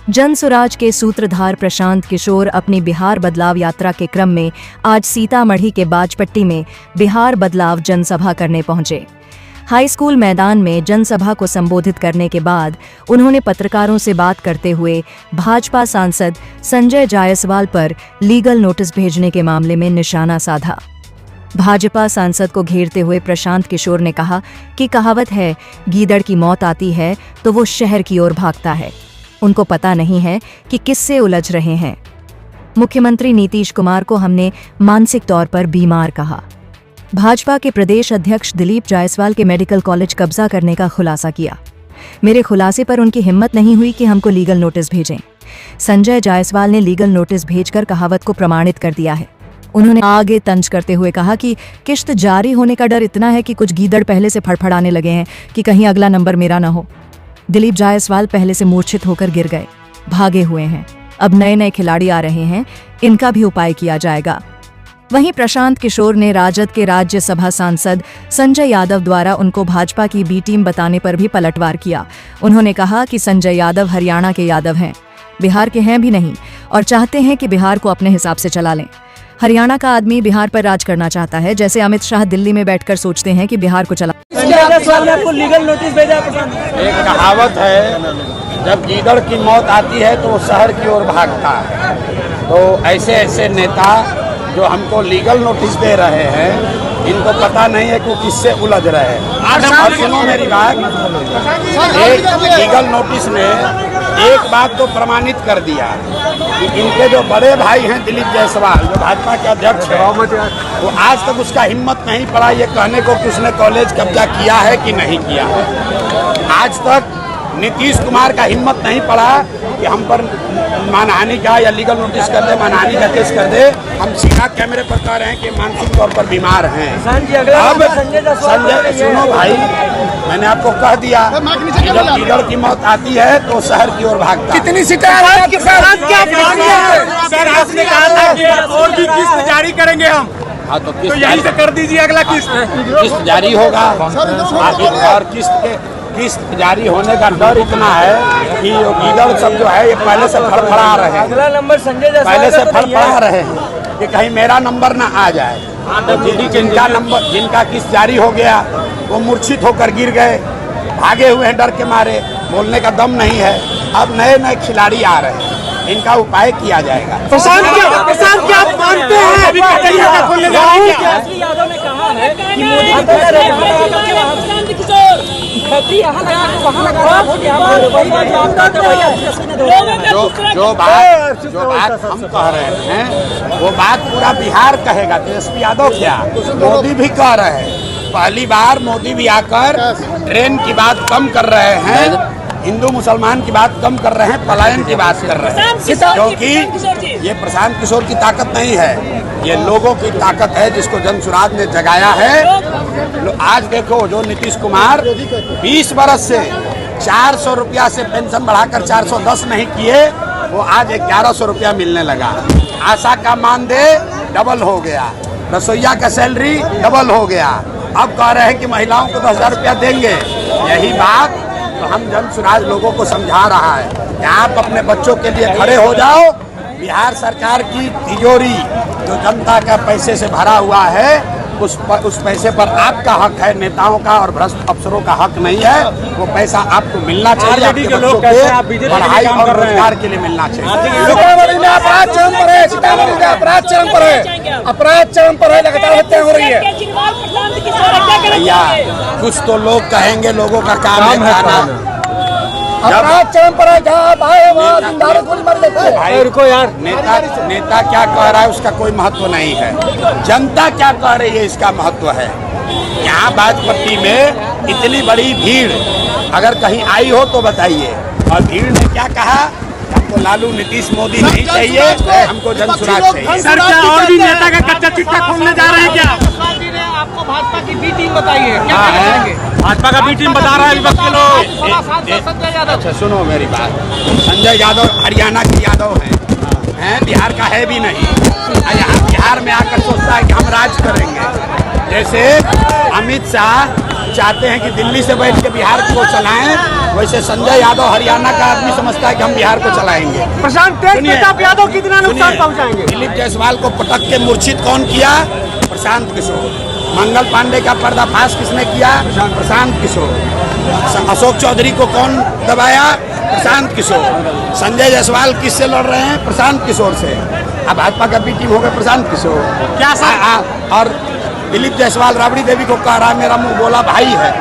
जनसुराज के सूत्रधार प्रशांत किशोर अपनी बिहार बदलाव यात्रा के क्रम में आज सीतामढ़ी के बाजपट्टी में बिहार बदलाव जनसभा करने पहुंचे। हाई स्कूल मैदान में जनसभा को संबोधित करने के बाद उन्होंने पत्रकारों से बात करते हुए भाजपा सांसद संजय जायसवाल पर लीगल नोटिस भेजने के मामले में निशाना साधा। भाजपा सांसद को घेरते हुए प्रशांत किशोर ने कहा कि कहावत है, गीदड़ की मौत आती है तो वो शहर की ओर भागता है। उनको पता नहीं है कि किससे उलझ रहे हैं। मुख्यमंत्री नीतीश कुमार को हमने मानसिक तौर पर बीमार कहा। भाजपा के प्रदेश अध्यक्ष दिलीप जायसवाल के मेडिकल कॉलेज कब्जा करने का खुलासा किया। मेरे खुलासे पर उनकी हिम्मत नहीं हुई कि हमको लीगल नोटिस भेजें। संजय जायसवाल ने लीगल नोटिस भेजकर कहावत को प्रमाणित कर दिया है। उन्होंने आगे तंज करते हुए कहा कि किश्त जारी होने का डर इतना है कि कुछ गीदड़ पहले से फड़फड़ाने लगे हैं कि कहीं अगला नंबर मेरा न हो। दिलीप जायसवाल पहले से मूर्छित होकर गिर गए, भागे हुए हैं। अब नए नए खिलाड़ी आ रहे हैं, इनका भी उपाय किया जाएगा। वहीं प्रशांत किशोर ने राजद के राज्यसभा सांसद संजय यादव द्वारा उनको भाजपा की बी टीम बताने पर भी पलटवार किया। उन्होंने कहा कि संजय यादव हरियाणा के यादव हैं, बिहार के हैं भी नहीं और चाहते हैं कि बिहार को अपने हिसाब से चला लें। हरियाणा का आदमी बिहार पर राज करना चाहता है, जैसे अमित शाह दिल्ली में बैठकर सोचते हैं कि बिहार को चला। आपको लीगल नोटिस भेजा। एक कहावत है, जब गीदड़ की मौत आती है तो वो शहर की ओर भागता है। तो ऐसे ऐसे नेता जो हमको लीगल नोटिस दे रहे हैं, इनको पता नहीं है कि वो किससे उलझ रहे हैं। और सुनो मेरी बात, एक लीगल नोटिस ने एक बात तो प्रमाणित कर दिया कि इनके जो बड़े भाई हैं दिलीप जायसवाल, जो भाजपा के अध्यक्ष हैं, वो आज तक उसका हिम्मत नहीं पड़ा ये कहने को कि उसने कॉलेज कब्जा किया है कि नहीं किया है। आज तक नीतीश कुमार का हिम्मत नहीं पड़ा कि हम पर मानहानि का या लीगल नोटिस कर दे, मानहानि का केस कर दे। हम सीधा कैमरे पर कह रहे हैं कि मानसिक तौर पर बीमार हैं। अब संजय, सुनो भाई, मैंने आपको कह दिया, जब गीदड़ की मौत आती है तो शहर की ओर भागता है। कितनी शिकायत है आपके साथ? सर, आपने कहा कि और भी किस्त जारी करेंगे हम। हाँ, तो यहीं से कर दीजिए अगला किस्त जारी होगा। और किस्त जारी होने का डर इतना है कि गीदड़ सब जो है ये पहले से फड़फड़ा रहे हैं, अगला नंबर संजय जायसवाल पहले से फड़फड़ा रहे हैं कि कहीं मेरा नंबर ना आ जाए। तो जिनका किस्त जारी हो गया वो मूर्छित होकर गिर गए, भागे हुए हैं डर के मारे, बोलने का दम नहीं है। अब नए नए खिलाड़ी आ रहे हैं, इनका उपाय किया जाएगा। प्रशांत क्या आप मानते हैं? यादव ने कहा है कि जो बात हम कह रहे हैं वो बात पूरा बिहार कहेगा। तेजस्वी यादव क्या, मोदी भी कह रहे हैं। पहली बार मोदी भी आकर ट्रेन की बात कम कर रहे हैं, हिंदू मुसलमान की बात कम कर रहे हैं, पलायन की बात कर रहे हैं। क्योंकि ये प्रशांत किशोर की ताकत नहीं है, ये लोगों की ताकत है जिसको जनसुराज ने जगाया है। आज देखो, जो नीतीश कुमार 20 बरस से 400 रुपया से पेंशन बढ़ाकर 410 नहीं किए, वो आज 1100 रुपया मिलने लगा। आशा का मानदेय डबल हो गया, रसोईया का सैलरी डबल हो गया। अब कह रहे हैं कि महिलाओं को 10,000 रुपया देंगे। यही बात तो हम जनसुराज लोगों को समझा रहा है कि आप अपने बच्चों के लिए खड़े हो जाओ। बिहार सरकार की तिजोरी जो जनता का पैसे से भरा हुआ है, उस पैसे पर आपका हक है, नेताओं का और भ्रष्ट अफसरों का हक नहीं है। वो पैसा आपको मिलना चाहिए, आपके बच्चों के पढ़ाई और रोजगार के लिए मिलना चाहिए। सीतामढ़ी में अपराध चरम पर है, सीतामढ़ी में अपराध चरम पर है, अपराध चरम पर है, लगातार हत्या हो रही है। भैया, कुछ तो लोग कहेंगे, लोगों का काम है कहना। अपराध चरम पर है, जहाँ भाई वहाँ जिंदारे गोली मार देते हैं। भाई रुको यार, नेता क्या कह रहा है उसका कोई महत्व नहीं है, जनता क्या कह रही है इसका महत्व है। यहाँ बाजपट्टी में इतनी बड़ी भीड़ अगर कहीं आई हो तो बताइए। और भीड़ ने क्या कहा, हमको लालू नीतीश मोदी नहीं चाहिए, हमको जनसुराज चाहिए। सर, क्या और भी नेता का कच्चा चिट्ठा खोलने जा रहे हैं क्या? आपको भाजपा की बी टीम बताई है, क्या करेंगे? भाजपा का बी टीम बता रहा है विपक्ष के लोग। अच्छा सुनो मेरी बात, संजय यादव हरियाणा के यादव हैं, बिहार का है भी नहीं। यहाँ बिहार में आकर सोचता है कि हम राज करेंगे। जैसे अमित शाह चाहते हैं कि दिल्ली से बैठ के बिहार को चलाएं, वैसे संजय यादव हरियाणा का आदमी समझता है कि हम बिहार को चलाएंगे। प्रशांत तेज प्रताप यादव कितना नुकसान पहुंचाएंगे? दिलीप जायसवाल को पटक के मूर्छित कौन किया? प्रशांत किशोर। मंगल पांडे का पर्दाफाश किसने किया? प्रशांत किशोर। अशोक चौधरी को कौन दबाया? प्रशांत किशोर। संजय जायसवाल किससे लड़ रहे हैं? प्रशांत किशोर से। अब भाजपा का बी टीम हो गए प्रशांत किशोर। क्या सर? और दिलीप जायसवाल राबड़ी देवी को कह रहा है मेरा मुंह बोला भाई है।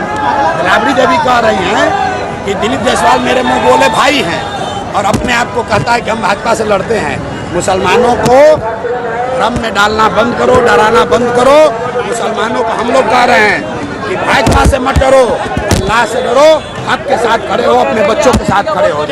राबड़ी देवी कह रही हैं कि दिलीप जायसवाल मेरे मुंह बोले भाई हैं, और अपने आप को कहता है कि हम भाजपा से लड़ते हैं। मुसलमानों को भ्रम में डालना बंद करो, डराना बंद करो। मुसलमानों को हम लोग कह रहे हैं कि भाजपा से मत डरो, अल्लाह से डरो, हक के साथ खड़े हो, अपने बच्चों के साथ खड़े हो।